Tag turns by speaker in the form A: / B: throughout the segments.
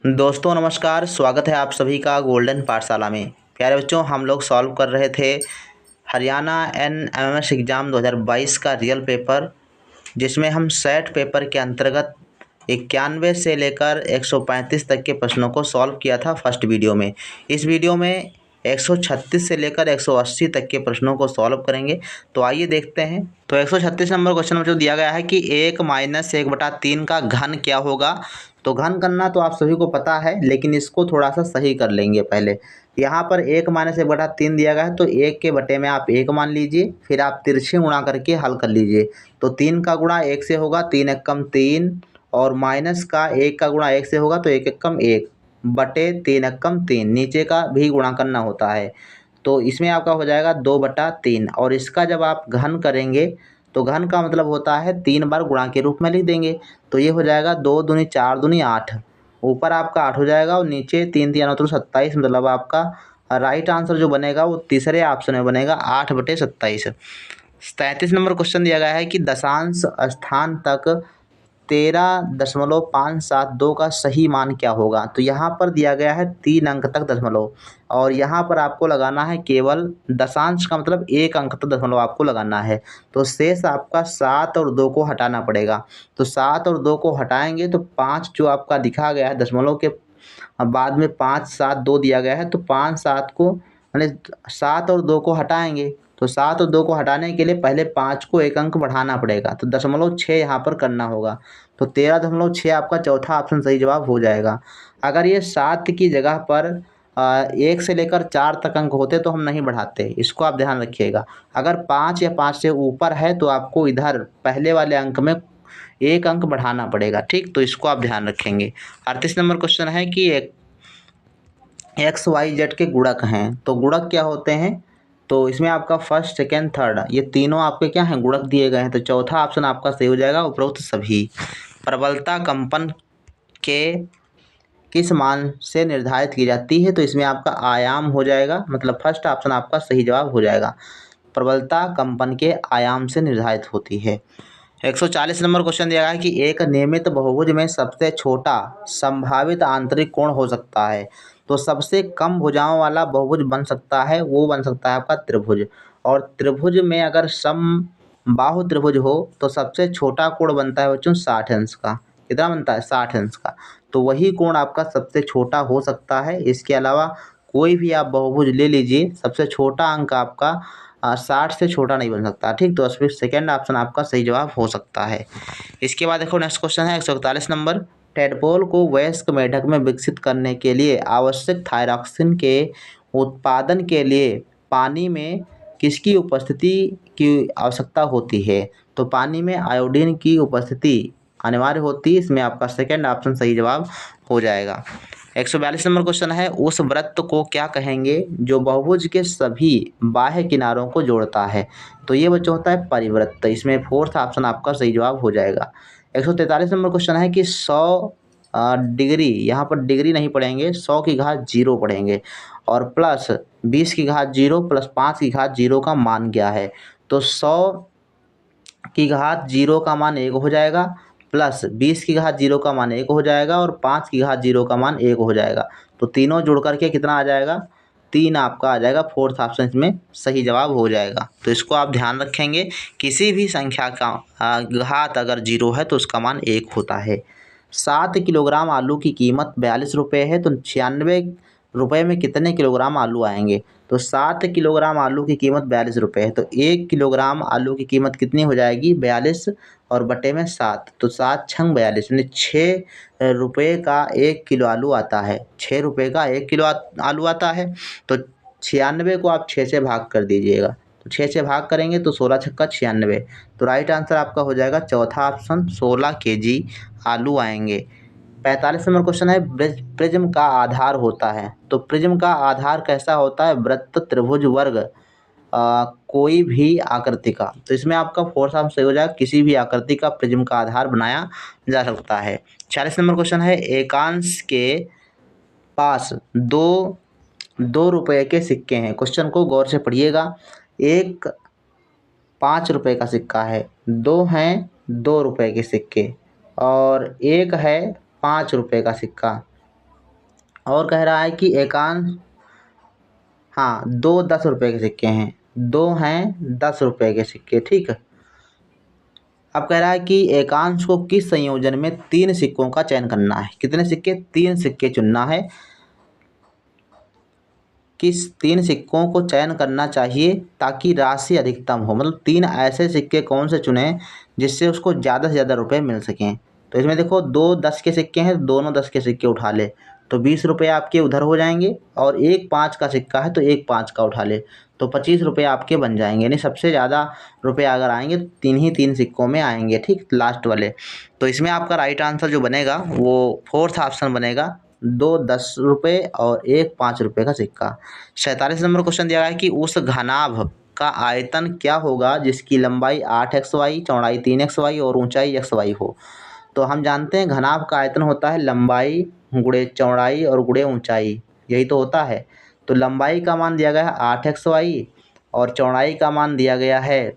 A: दोस्तों नमस्कार, स्वागत है आप सभी का गोल्डन पाठशाला में। प्यारे बच्चों, हम लोग सॉल्व कर रहे थे हरियाणा एनएमएमएस एग्ज़ाम 2022 का रियल पेपर, जिसमें हम सेट पेपर के अंतर्गत 91 से लेकर 135 तक के प्रश्नों को सॉल्व किया था फर्स्ट वीडियो में। इस वीडियो में 136 से लेकर 180 तक के प्रश्नों को सॉल्व करेंगे। तो आइए देखते हैं। तो 136 नंबर क्वेश्चन में जो दिया गया है कि 1-1/3 का घन क्या होगा। तो घन करना तो आप सभी को पता है, लेकिन इसको थोड़ा सा सही कर लेंगे पहले। यहाँ पर 1-1/3 दिया गया है, तो 1 के बटे में आप 1 मान लीजिए, फिर आप तिरछे गुणा करके हल कर लीजिए। तो 3 का गुणा 1 से होगा, 3 एकम 3, और माइनस का 1 का गुणा 1 से होगा, तो 1 एकम 1 बटे 3 एकम 3। नीचे का भी गुणा करना होता है, तो इसमें आपका हो जाएगा 2/3। और इसका जब आप घन करेंगे तो घन का मतलब होता है 3 बार गुणा के रूप में लिख देंगे। तो ये हो जाएगा 2 दूनी 4 दूनी 8, ऊपर आपका 8 हो जाएगा और नीचे 3 3 9 27। मतलब आपका राइट आंसर जो बनेगा वो तीसरे ऑप्शन में बनेगा 8/27। 33 नंबर क्वेश्चन दिया गया है कि दशांश स्थान तक 13.572 का सही मान क्या होगा। तो यहाँ पर दिया गया है 3 अंक तक दशमलव, और यहाँ पर आपको लगाना है केवल दशांश का मतलब 1 अंक तक दशमलव आपको लगाना है। तो शेष आपका 7 और 2 को हटाना पड़ेगा। तो 7 और 2 को हटाएंगे तो 5 जो आपका दिखा गया है दशमलव के बाद में 5 7 2 दिया गया है, तो 5 7 को यानी 7 और 2 को हटाएंगे। तो 7 और 2 को हटाने के लिए पहले 5 को 1 अंक बढ़ाना पड़ेगा, तो 0.6 यहाँ पर करना होगा। तो 13.6 आपका चौथा ऑप्शन सही जवाब हो जाएगा। अगर ये 7 की जगह पर 1 से लेकर 4 तक अंक होते तो हम नहीं बढ़ाते, इसको आप ध्यान रखिएगा। अगर 5 या 5 से ऊपर है तो आपको इधर पहले वाले अंक में 1 अंक बढ़ाना पड़ेगा, ठीक। तो इसको आप ध्यान रखेंगे। 38 नंबर क्वेश्चन है कि XYZ के गुणक हैं। तो गुणक क्या होते हैं। तो इसमें आपका फर्स्ट सेकेंड थर्ड ये तीनों आपके क्या हैं, गुणक दिए गए हैं। तो चौथा ऑप्शन आपका सही हो जाएगा, उपरोक्त सभी। प्रबलता कंपन के किस मान से निर्धारित की जाती है। तो इसमें आपका आयाम हो जाएगा, मतलब फर्स्ट ऑप्शन आपका सही जवाब हो जाएगा। प्रबलता कंपन के आयाम से निर्धारित होती है। 140 नंबर क्वेश्चन दिया गया है कि एक नियमित बहुभुज में सबसे छोटा संभावित आंतरिक कोण हो सकता है। तो सबसे कम भुजाओं वाला बहुभुज बन सकता है, वो बन सकता है आपका त्रिभुज। और त्रिभुज में अगर समबाहु त्रिभुज हो तो सबसे छोटा कोण बनता है बच्चों 60 अंश का। कितना बनता है, 60 अंश का। तो वही कोण आपका सबसे छोटा हो सकता है। इसके अलावा कोई भी आप बहुभुज ले लीजिए, सबसे छोटा अंक आपका 60 से छोटा नहीं बन सकता, ठीक। तो फिर सेकेंड ऑप्शन आपका सही जवाब हो सकता है। इसके बाद देखो नेक्स्ट क्वेश्चन है 141 नंबर। टेडपोल को वयस्क मेढक में विकसित करने के लिए आवश्यक थायरॉक्सिन के उत्पादन के लिए पानी में किसकी उपस्थिति की आवश्यकता होती है। तो पानी में आयोडीन की उपस्थिति अनिवार्य होती है। इसमें आपका सेकेंड ऑप्शन सही जवाब हो जाएगा। 142 नंबर क्वेश्चन है, उस वृत्त को क्या कहेंगे जो बहुभुज के सभी बाह्य किनारों को जोड़ता है। तो ये बच्चों होता है परिवृत्त। इसमें फोर्थ ऑप्शन आपका सही जवाब हो जाएगा। 143 नंबर क्वेश्चन है कि 100 डिग्री, यहाँ पर डिग्री नहीं पढ़ेंगे, 100 की घात 0 पढ़ेंगे, और प्लस 20 की घात 0 प्लस 5 की घात 0 का मान क्या है। तो 100 की घात 0 का मान 1 हो जाएगा, प्लस 20 की घात 0 का मान 1 हो जाएगा, और 5 की घात 0 का मान 1 हो जाएगा। तो तीनों जुड़ करके कितना आ जाएगा, 3 आपका आ जाएगा। फोर्थ ऑप्शन इसमें सही जवाब हो जाएगा। तो इसको आप ध्यान रखेंगे, किसी भी संख्या का घात अगर 0 है तो उसका मान 1 होता है। 7 किलोग्राम आलू की कीमत 42 रुपये है, तो 96 रुपये में कितने किलोग्राम आलू आएंगे। तो 7 किलोग्राम आलू की कीमत 42 रुपये है, तो 1 किलोग्राम आलू की कीमत कितनी हो जाएगी, 42 और बटे में 7। तो 7 छंग 42 यानी 6 रुपये का 1 किलो आलू आता है। 6 रुपये का 1 किलो आलू आता है। तो 96 को आप 6 से भाग कर दीजिएगा, तो 6 से भाग करेंगे तो 16 छक्का 96। तो राइट आंसर आपका हो जाएगा चौथा ऑप्शन, 16 केजी आलू आएंगे। 45 नंबर क्वेश्चन है, प्रिज्म का आधार होता है। तो प्रिज्म का आधार कैसा होता है, वृत्त, त्रिभुज, वर्ग, कोई भी आकृति का। तो इसमें आपका फोर्थ ऑप्शन सही हो जाएगा, किसी भी आकृति का प्रिज्म का आधार बनाया जा सकता है। 46 नंबर क्वेश्चन है, एकांश के पास दो रुपये के सिक्के हैं। क्वेश्चन को गौर से पढ़िएगा। एक 5 रुपये का सिक्का है, 2 हैं 2 रुपये के सिक्के, और एक है 5 रुपये का सिक्का। और कह रहा है कि एकांश, हाँ 2 10 रुपये के सिक्के हैं, 2 हैं 10 रुपये के सिक्के, ठीक है। अब कह रहा है कि एकांश को किस संयोजन में 3 सिक्कों का चयन करना है। कितने सिक्के? 3 सिक्के चुनना है। किस 3 सिक्कों को चयन करना चाहिए ताकि राशि अधिकतम हो, मतलब 3 ऐसे सिक्के कौन से चुनें जिससे उसको ज़्यादा से ज़्यादा रुपए मिल सकें। तो इसमें देखो 2 10 के सिक्के हैं, दोनों 10 के सिक्के उठा ले तो 20 रुपये आपके उधर हो जाएंगे, और एक 5 का सिक्का है तो एक 5 का उठा ले तो 25 रुपये आपके बन जाएंगे। यानी सबसे ज़्यादा रुपये अगर आएंगे तो 3 सिक्कों में आएंगे, ठीक, लास्ट वाले। तो इसमें आपका राइट आंसर जो बनेगा वो 4th ऑप्शन बनेगा, 2 10 रुपये और एक 5 रुपये का सिक्का। 47 नंबर क्वेश्चन दिया गया है कि उस घनाभ का आयतन क्या होगा जिसकी लंबाई 8xy, चौड़ाई 3xy और ऊंचाई xy हो। तो हम जानते हैं घनाभ का आयतन होता है लंबाई गुणे चौड़ाई और गुणे ऊंचाई, यही तो होता है। तो लंबाई का मान दिया गया है 8xy और चौड़ाई का मान दिया गया है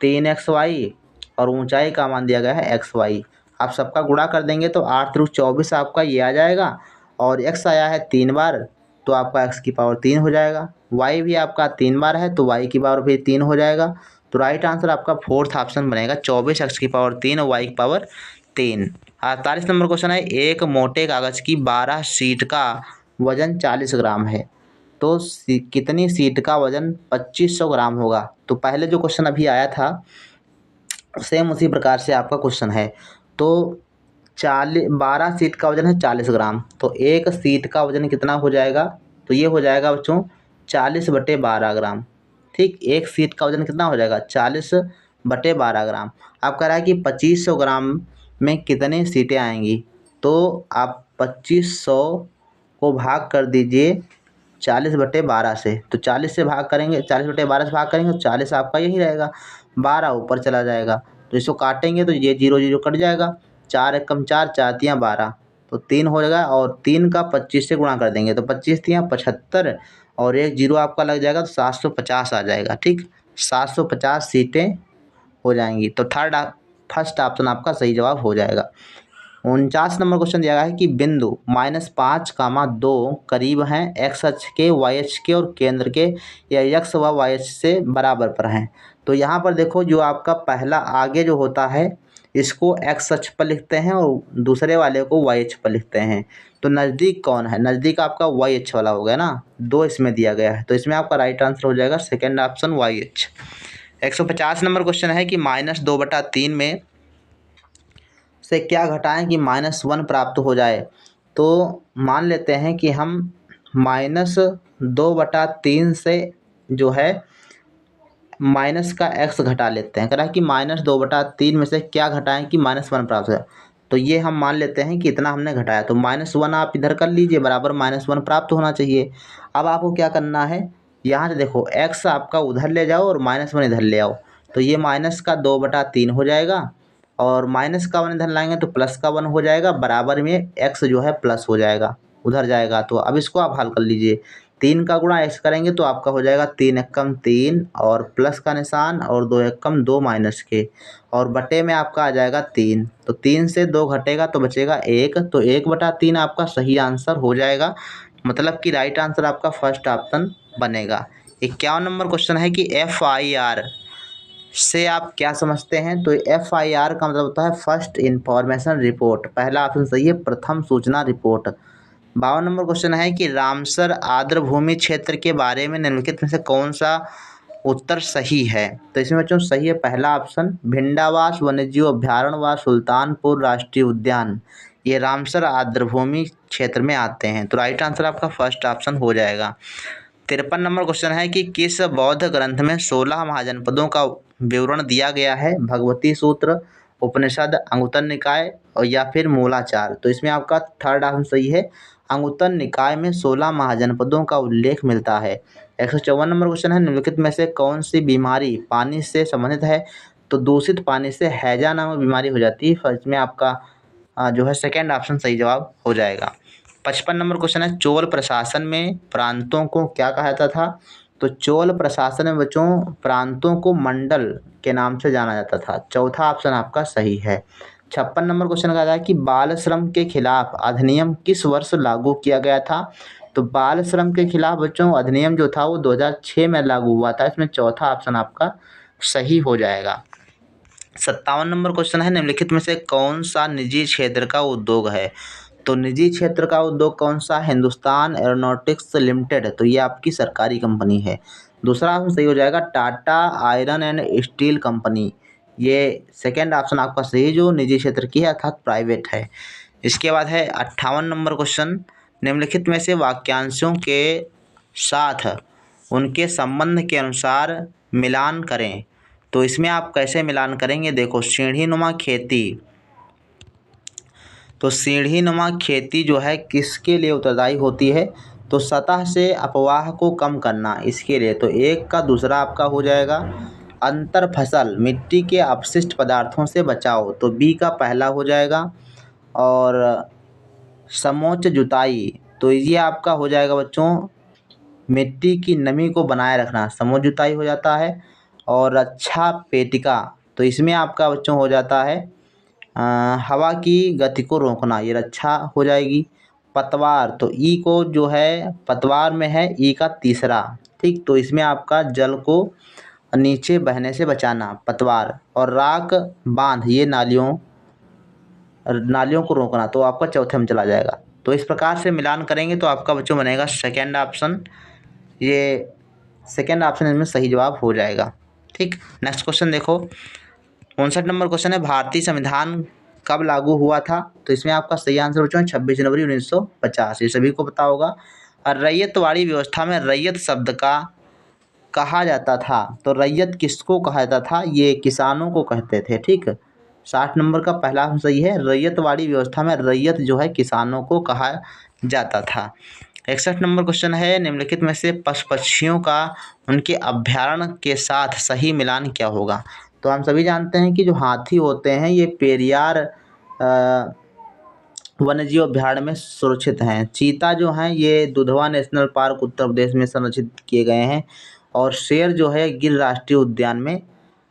A: 3xy और ऊंचाई का मान दिया गया है xy। आप सबका गुणा कर देंगे तो 8 3 24 आपका ये आ जाएगा, और x आया है 3 बार तो आपका x की पावर 3 हो जाएगा। y भी आपका 3 बार है तो y की पावर भी 3 हो जाएगा। तो राइट आंसर आपका 4th ऑप्शन बनेगा, 24 x की पावर 3 और y की पावर 3। 48 नंबर क्वेश्चन है, एक मोटे कागज की 12 शीट का वजन 40 ग्राम है तो कितनी शीट का वजन 2500 ग्राम होगा। तो पहले जो क्वेश्चन अभी आया था सेम उसी प्रकार से आपका क्वेश्चन है। तो 12 सीट का वजन है 40 ग्राम, तो एक सीट का वजन कितना हो जाएगा। तो ये हो जाएगा बच्चों 40/12 ग्राम, ठीक। एक सीट का वजन कितना हो जाएगा 40/12 ग्राम। अब कह रहा है कि 2500 ग्राम में कितने सीटें आएंगी। तो आप 2500 को भाग कर दीजिए 40/12 से, तो 40 से भाग करेंगे, 40/12 से भाग करेंगे तो 40 आपका यही रहेगा, 12 ऊपर चला जाएगा। तो इसको काटेंगे तो ये 0 0 कट जाएगा, 4 एकम 4, 4 तियाँ 12 तो 3 हो जाएगा, और 3 का 25 से गुणा कर देंगे तो 25 तियाँ 75 और एक 0 आपका लग जाएगा तो 750 आ जाएगा, ठीक। 750 सीटें हो जाएंगी। तो फर्स्ट ऑप्शन आपका सही जवाब हो जाएगा। 49 नंबर क्वेश्चन दिया गया है कि बिंदु -5, 2 करीब हैं x अक्ष के, y अक्ष के और केंद्र के, या x व y अक्ष से बराबर पर हैं। तो यहाँ पर देखो जो आपका पहला आगे जो होता है इसको x अक्ष पर लिखते हैं और दूसरे वाले को y अक्ष पर लिखते हैं। तो नज़दीक कौन है, नज़दीक आपका y अक्ष वाला हो गया ना, 2 इसमें दिया गया है तो इसमें आपका राइट आंसर हो जाएगा सेकेंड ऑप्शन y अक्ष। 150 नंबर क्वेश्चन है कि -2/3 में से क्या घटाएं कि -1 प्राप्त हो जाए। तो मान लेते हैं कि हम -2/3 से जो है माइनस का x घटा लेते हैं। कह रहा है कि -2/3 में से क्या घटाएं कि -1 प्राप्त हो जाए। तो ये हम मान लेते हैं कि इतना हमने घटाया, तो -1 आप इधर कर लीजिए बराबर -1 प्राप्त होना चाहिए। अब आपको क्या करना है, यहाँ से देखो x आपका उधर ले जाओ और -1 इधर ले आओ, तो ये -2/3 हो जाएगा, और माइनस का 1 इधर लाएंगे तो प्लस का 1 हो जाएगा, बराबर में x जो है प्लस हो जाएगा उधर जाएगा। तो अब इसको आप हल कर लीजिए, 3 का गुणा x करेंगे तो आपका हो जाएगा 3 एकम 3 और प्लस का निशान और 2 एकम 2 माइनस के, और बटे में आपका आ जाएगा 3। तो 3 से 2 घटेगा तो बचेगा 1, तो 1/3 आपका सही आंसर हो जाएगा, मतलब कि राइट आंसर आपका फर्स्ट ऑप्शन बनेगा। 51 नंबर क्वेश्चन है कि FIR से आप क्या समझते हैं। तो FIR का मतलब होता है फर्स्ट इंफॉर्मेशन रिपोर्ट, पहला ऑप्शन सही है, प्रथम सूचना रिपोर्ट। 52 नंबर क्वेश्चन है कि रामसर आर्द्रभूमि क्षेत्र के बारे में निम्नलिखित में से कौन सा उत्तर सही है। तो इसमें बच्चों सही है पहला ऑप्शन, भिंडावास वन्यजीव अभ्यारण्य व सुल्तानपुर राष्ट्रीय उद्यान, ये रामसर आर्द्रभूमि क्षेत्र में आते हैं। तो राइट आंसर आपका फर्स्ट ऑप्शन हो जाएगा। 53 नंबर क्वेश्चन है कि किस बौद्ध ग्रंथ में 16 महाजनपदों का विवरण दिया गया है, भगवती सूत्र, उपनिषद, अंगुत्तर निकाय और या फिर मूलाचार। तो इसमें आपका थर्ड ऑप्शन सही है, अंगुत्तर निकाय में 16 महाजनपदों का उल्लेख मिलता है। 154 नंबर क्वेश्चन है, निम्नलिखित में से कौन सी बीमारी पानी से संबंधित है। तो दूषित पानी से हैजा नामक बीमारी हो जाती है, इसमें आपका जो है सेकेंड ऑप्शन सही जवाब हो जाएगा। 55 नंबर क्वेश्चन है, चोल प्रशासन में प्रांतों को क्या कहा जाता था। तो चोल प्रशासन में बच्चों प्रांतों को मंडल के नाम से जाना जाता था, चौथा ऑप्शन आपका सही है। 56 नंबर क्वेश्चन का है कि बाल श्रम के खिलाफ अधिनियम किस वर्ष लागू किया गया था। तो बाल श्रम के खिलाफ बच्चों अधिनियम जो था वो 2006 में लागू हुआ था। इसमें चौथा ऑप्शन आपका सही हो जाएगा। 57 नंबर क्वेश्चन है निम्नलिखित में से कौन सा निजी क्षेत्र का उद्योग है। तो निजी क्षेत्र का उद्योग कौन सा, हिंदुस्तान एरोनॉटिक्स लिमिटेड, तो ये आपकी सरकारी कंपनी है। दूसरा ऑप्शन सही हो जाएगा Tata iron and steel company, ये सेकेंड ऑप्शन आपका सही जो निजी क्षेत्र की है अर्थात प्राइवेट है। इसके बाद है 58 नंबर क्वेश्चन, निम्नलिखित में से वाक्यांशों के साथ उनके संबंध के अनुसार मिलान करें। तो इसमें आप कैसे मिलान करेंगे, देखो सीढ़ीनुमा खेती, तो सीढ़ीनुमा खेती जो है किसके लिए उत्तरदायी होती है, तो सतह से अपवाह को कम करना इसके लिए, तो एक का दूसरा आपका हो जाएगा। अंतर फसल मिट्टी के अपशिष्ट पदार्थों से बचाओ, तो बी का पहला हो जाएगा। और समोच्च जुताई, तो ये आपका हो जाएगा बच्चों मिट्टी की नमी को बनाए रखना, समोच्च जुताई हो जाता है। और रक्षा पेटिका, तो इसमें आपका बच्चों हो जाता है हवा की गति को रोकना, ये रक्षा हो जाएगी। पतवार, तो ई को जो है पतवार में है ई का तीसरा, ठीक, तो इसमें आपका जल को नीचे बहने से बचाना पतवार। और राख बांध, ये नालियों को रोकना, तो आपका चौथे में चला जाएगा। तो इस प्रकार से मिलान करेंगे तो आपका बच्चों बनेगा सेकेंड ऑप्शन, ये सेकेंड ऑप्शन इसमें सही जवाब हो जाएगा। ठीक, नेक्स्ट क्वेश्चन देखो 59 नंबर क्वेश्चन है भारतीय संविधान कब लागू हुआ था। तो इसमें आपका सही आंसर बच्चों 26 जनवरी 1950, ये सभी को पता होगा। और रैयतवाड़ी व्यवस्था में रैयत शब्द का कहा जाता था, तो रैयत किसको कहा जाता था, ये किसानों को कहते थे। ठीक, 60 नंबर का पहला ऑप्शन सही है, रैयतवाड़ी व्यवस्था में रैयत जो है किसानों को कहा जाता था। 61 नंबर क्वेश्चन है निम्नलिखित में से पशु पक्षियों का उनके अभ्यारण्य के साथ सही मिलान क्या होगा। तो हम सभी जानते हैं कि जो हाथी होते हैं ये पेरियार वन्यजीव अभ्यारण्य में सुरक्षित हैं। चीता जो हैं ये दुधवा नेशनल पार्क उत्तर प्रदेश में संरक्षित किए गए हैं। और शेर जो है गिर राष्ट्रीय उद्यान में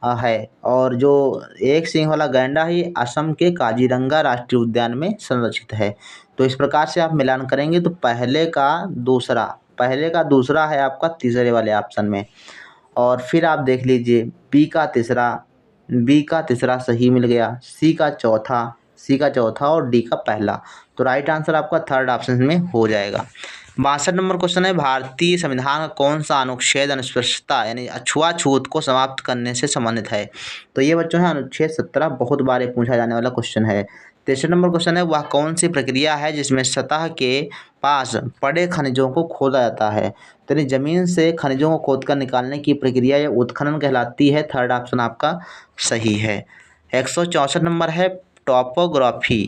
A: है। और जो एक सींग वाला गैंडा ही असम के काजीरंगा राष्ट्रीय उद्यान में संरक्षित है। तो इस प्रकार से आप मिलान करेंगे तो पहले का दूसरा है आपका तीसरे वाले ऑप्शन में। और फिर आप देख लीजिए बी का तीसरा सही मिल गया, सी का चौथा और डी का पहला। तो राइट आंसर आपका थर्ड ऑप्शन में हो जाएगा। 62 नंबर क्वेश्चन है भारतीय संविधान का कौन सा अनुच्छेद अस्पृश्यता यानी अछूआछूत को समाप्त करने से संबंधित है। तो ये बच्चों है अनुच्छेद 17, बहुत बार पूछा जाने वाला क्वेश्चन है। 63 नंबर क्वेश्चन है वह कौन सी प्रक्रिया है जिसमें सतह के पास पड़े खनिजों को खोदा जाता है। तो यानी जमीन से खनिजों को खोदकर निकालने की प्रक्रिया या उत्खनन कहलाती है। थर्ड ऑप्शन आपका सही है। 164 नंबर है टॉपोग्राफी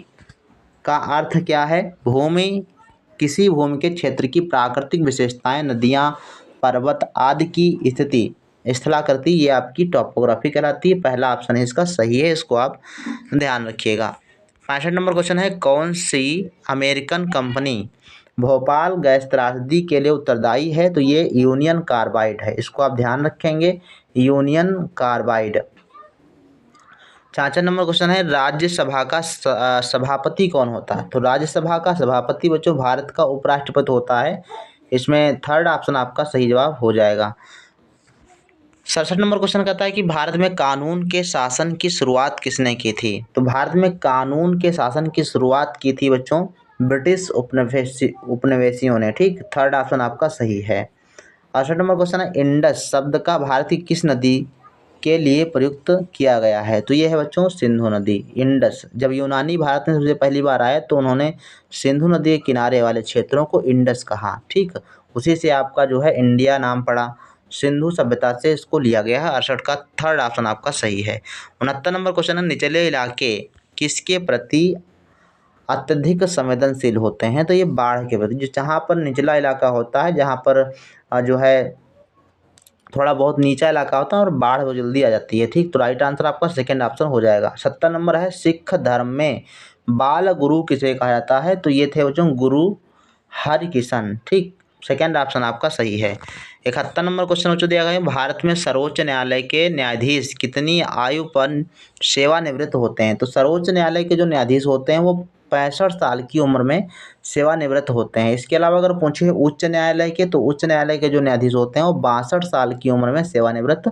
A: का अर्थ क्या है, किसी भूमि के क्षेत्र की प्राकृतिक विशेषताएं, नदियां, पर्वत आदि की स्थिति स्थलाकृति, ये आपकी टॉपोग्राफी कहलाती है। पहला ऑप्शन है इसका सही है, इसको आप ध्यान रखिएगा। 65 नंबर क्वेश्चन है कौन सी अमेरिकन कंपनी भोपाल गैस त्रासदी के लिए उत्तरदायी है। तो ये यूनियन कार्बाइड है, इसको आप ध्यान रखेंगे, यूनियन कार्बाइड। 66 नंबर क्वेश्चन है राज्यसभा का सभापति कौन होता है। तो राज्यसभा का सभापति बच्चों भारत का उपराष्ट्रपति होता है। इसमें थर्ड ऑप्शन आपका सही जवाब हो जाएगा। 67 नंबर क्वेश्चन कहता है कि भारत में कानून के शासन की शुरुआत किसने की थी। तो भारत में कानून के शासन की शुरुआत की थी बच्चों ब्रिटिश उपनिवेशियों ने। ठीक, थर्ड ऑप्शन आपका सही है। 68 नंबर क्वेश्चन है इंडस शब्द का भारत की किस नदी के लिए प्रयुक्त किया गया है। तो ये है बच्चों सिंधु नदी। इंडस जब यूनानी भारत में सबसे पहली बार आए तो उन्होंने सिंधु नदी के किनारे वाले क्षेत्रों को इंडस कहा। ठीक, उसी से आपका जो है इंडिया नाम पड़ा, सिंधु सभ्यता से इसको लिया गया है। 68 का थर्ड ऑप्शन आपका सही है। 69 नंबर क्वेश्चन है निचले इलाके किसके प्रति अत्यधिक संवेदनशील होते हैं। तो ये बाढ़ के प्रति, जो जहाँ पर निचला इलाका होता है, जहाँ पर जो है थोड़ा बहुत नीचा इलाका होता है और बाढ़ वो जल्दी आ जाती है। ठीक, तो राइट आंसर आपका सेकंड ऑप्शन हो जाएगा। 70 नंबर है सिख धर्म में बाल गुरु किसे कहा जाता है। तो ये थे बच्चों गुरु हरिकिशन। ठीक, सेकेंड ऑप्शन आपका सही है। 71 नंबर क्वेश्चन बच्चों दिया गया है, भारत में सर्वोच्च न्यायालय के न्यायाधीश कितनी आयु पर सेवानिवृत्त होते हैं? तो सर्वोच्च न्यायालय के जो न्यायाधीश होते हैं वो 65 साल की उम्र में सेवानिवृत्त होते हैं। इसके अलावा अगर पूछे उच्च न्यायालय के, तो उच्च न्यायालय के जो न्यायाधीश होते हैं वो 62 साल की उम्र में सेवानिवृत्त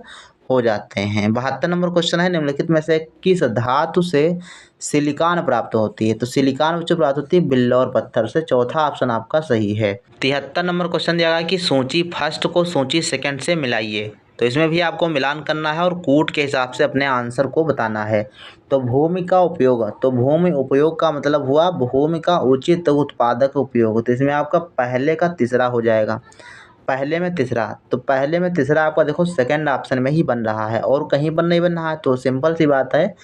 A: हो जाते हैं। 72 नंबर क्वेश्चन है, निम्नलिखित में से किस धातु से सिलिकॉन प्राप्त होती है? तो सिलिकॉन बच्चों प्राप्त होती है बिल्लौर पत्थर से। चौथा ऑप्शन आपका सही है। 73 नंबर क्वेश्चन दिया गया कि सूची फर्स्ट को सूची सेकंड से मिलाइए। तो इसमें भी आपको मिलान करना है और कूट के हिसाब से अपने आंसर को बताना है। तो भूमि का उपयोग, तो भूमि उपयोग का मतलब हुआ भूमि का उचित उत्पादक उपयोग। तो इसमें आपका पहले का तीसरा हो जाएगा, पहले में तीसरा। तो पहले में तीसरा आपका देखो सेकंड ऑप्शन में ही बन रहा है और कहीं पर नहीं बन रहा है, तो सिंपल सी बात है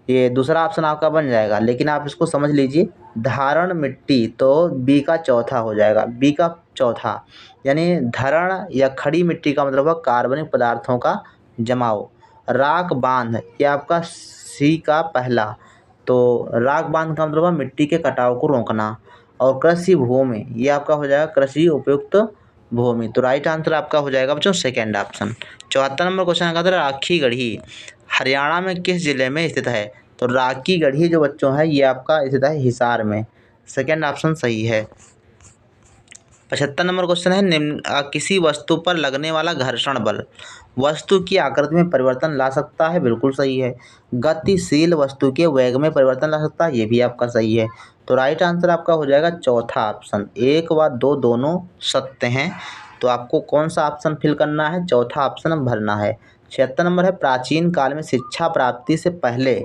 A: ये दूसरा ऑप्शन आपका बन जाएगा। लेकिन आप इसको समझ लीजिए, धारण मिट्टी तो बी का चौथा हो जाएगा, बी का चौथा, यानी धरण या खड़ी मिट्टी का मतलब है कार्बनिक पदार्थों का जमाव। राख बांध ये आपका सी का पहला, तो राख बांध का मतलब है मिट्टी के कटाव को रोकना। और कृषि भूमि ये आपका हो जाएगा कृषि उपयुक्त भूमि। तो राइट आंसर आपका हो जाएगा बच्चों सेकेंड ऑप्शन। 74 नंबर क्वेश्चन का था राखी गढ़ी हरियाणा में किस जिले में स्थित है? तो राखी गढ़ी जो बच्चों है ये आपका स्थित है हिसार में। सेकेंड ऑप्शन सही है। 75 नंबर क्वेश्चन है, निम्न किसी वस्तु पर लगने वाला घर्षण बल वस्तु की आकृति में परिवर्तन ला सकता है? बिल्कुल सही है। गतिशील वस्तु के वेग में परिवर्तन ला सकता है? ये भी आपका सही है। तो राइट आंसर आपका हो जाएगा चौथा ऑप्शन। 1 व 2 दोनों सत्य हैं, तो आपको कौन सा ऑप्शन फिल करना है? चौथा ऑप्शन भरना है। 76 नंबर है, प्राचीन काल में शिक्षा प्राप्ति से पहले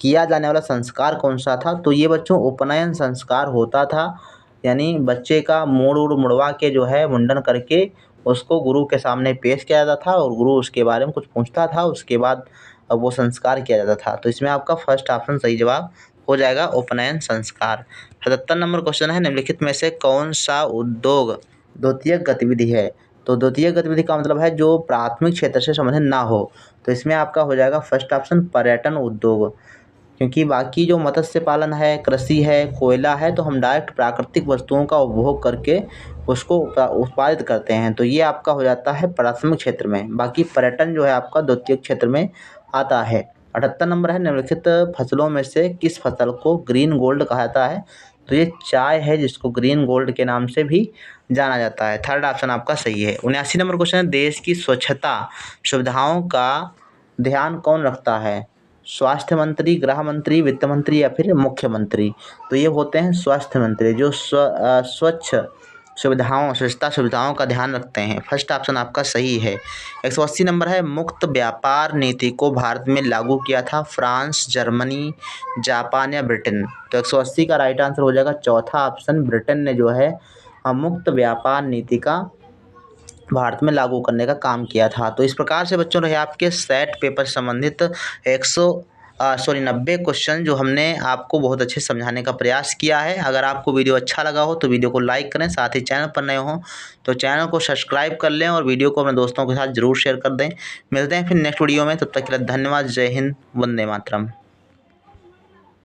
A: किया जाने वाला संस्कार कौन सा था? तो ये बच्चों उपनयन संस्कार होता था, यानी बच्चे का मूड़ मुड़वा के जो है मुंडन करके उसको गुरु के सामने पेश किया जाता था और गुरु उसके बारे में कुछ पूछता था, उसके बाद वो संस्कार किया जाता था। तो इसमें आपका फर्स्ट ऑप्शन सही जवाब हो जाएगा, उपनयन संस्कार। 77 नंबर क्वेश्चन है, निम्नलिखित में से कौन सा उद्योग द्वितीयक गतिविधि है? तो द्वितीयक गतिविधि का मतलब है जो प्राथमिक क्षेत्र से संबंधित ना हो। तो इसमें आपका हो जाएगा फर्स्ट ऑप्शन पर्यटन उद्योग, क्योंकि बाकी जो मत्स्य पालन है, कृषि है, कोयला है, तो हम डायरेक्ट प्राकृतिक वस्तुओं का उपभोग करके उसको उत्पादित करते हैं। तो ये आपका हो जाता है प्राथमिक क्षेत्र में। बाकी पर्यटन जो है आपका द्वितीयक क्षेत्र में आता है। 78 नंबर है, निम्नलिखित फसलों में से किस फसल को ग्रीन गोल्ड कहा जाता है? तो ये चाय है जिसको ग्रीन गोल्ड के नाम से भी जाना जाता है। थर्ड ऑप्शन आपका सही है। 79 नंबर क्वेश्चन है, देश की स्वच्छता सुविधाओं का ध्यान कौन रखता है? स्वास्थ्य मंत्री, गृह मंत्री, वित्त मंत्री या फिर मुख्यमंत्री? तो ये होते हैं स्वास्थ्य मंत्री, जो स्वच्छता सुविधाओं का ध्यान रखते हैं। फर्स्ट ऑप्शन आपका सही है। 180 नंबर है, मुक्त व्यापार नीति को भारत में लागू किया था फ्रांस, जर्मनी, जापान या ब्रिटेन? तो 180 का राइट आंसर हो जाएगा चौथा ऑप्शन, ब्रिटेन ने जो है मुक्त व्यापार नीति का भारत में लागू करने का काम किया था। तो इस प्रकार से बच्चों रहे आपके सेट पेपर से संबंधित 90 क्वेश्चन जो हमने आपको बहुत अच्छे समझाने का प्रयास किया है। अगर आपको वीडियो अच्छा लगा हो तो वीडियो को लाइक करें, साथ ही चैनल पर नए हों तो चैनल को सब्सक्राइब कर लें और वीडियो को अपने दोस्तों के साथ जरूर शेयर कर दें। मिलते हैं फिर नेक्स्ट वीडियो में, तब तक के लिए धन्यवाद। जय हिंद, वंदे मातरम।